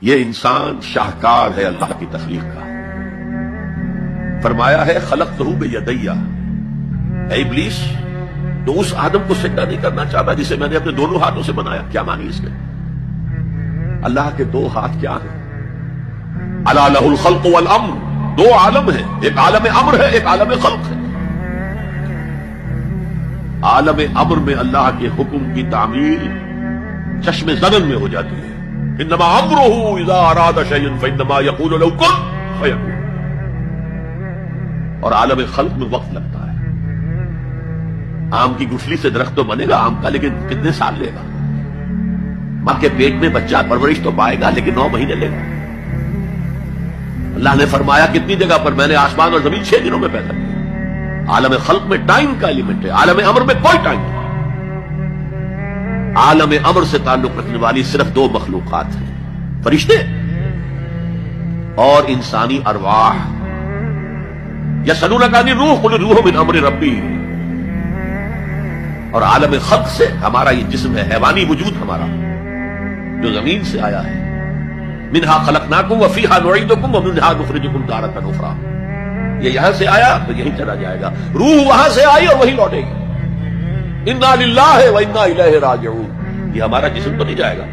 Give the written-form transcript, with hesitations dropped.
یہ انسان شاہکار ہے اللہ کی تخلیق کا. فرمایا ہے خلقتہ بیدیہ، اے ابلیس تو اس آدم کو سجدہ نہیں کرنا چاہتا جسے میں نے اپنے دونوں ہاتھوں سے بنایا. کیا معنی اس کے؟ اللہ کے دو ہاتھ کیا ہیں؟ الا لہ الخلق والامر، دو عالم ہیں، ایک عالم امر ہے، ایک عالم خلق ہے. عالم امر میں اللہ کے حکم کی تعمیل چشم زنن میں ہو جاتی ہے. انما امرہ اذا اراد شیئا فانما یقول له کن فیکون. اور عالم خلق میں وقت لگتا ہے. آم کی گٹھلی سے درخت تو بنے گا آم کا، لیکن کتنے سال لے گا؟ ماں کے پیٹ میں بچہ پرورش تو پائے گا لیکن 9 مہینے لے گا. اللہ نے فرمایا کتنی جگہ پر میں نے آسمان اور زمین 6 دنوں میں پیدا کیا. عالم خلق میں ٹائم کا ایلیمنٹ ہے، عالم امر میں کوئی ٹائم نہیں. عالم امر سے تعلق رکھنے والی صرف 2 مخلوقات ہیں، فرشتے اور انسانی ارواح. یسألونک عن الروح قل الروح من امر ربی. اور عالم خلق سے ہمارا یہ جسم ہے، حیوانی وجود ہمارا جو زمین سے آیا ہے. منہا خلقناکم وفیہا نعیدکم ومنہا نخرجکم تارۃ اخری. یہ یہاں سے آیا تو یہیں چلا جائے گا. روح وہاں سے آئی اور وہیں لوٹے گی. انا للہ و انا الیہ راجعون. یہ ہمارا جسم تو نہیں جائے گا.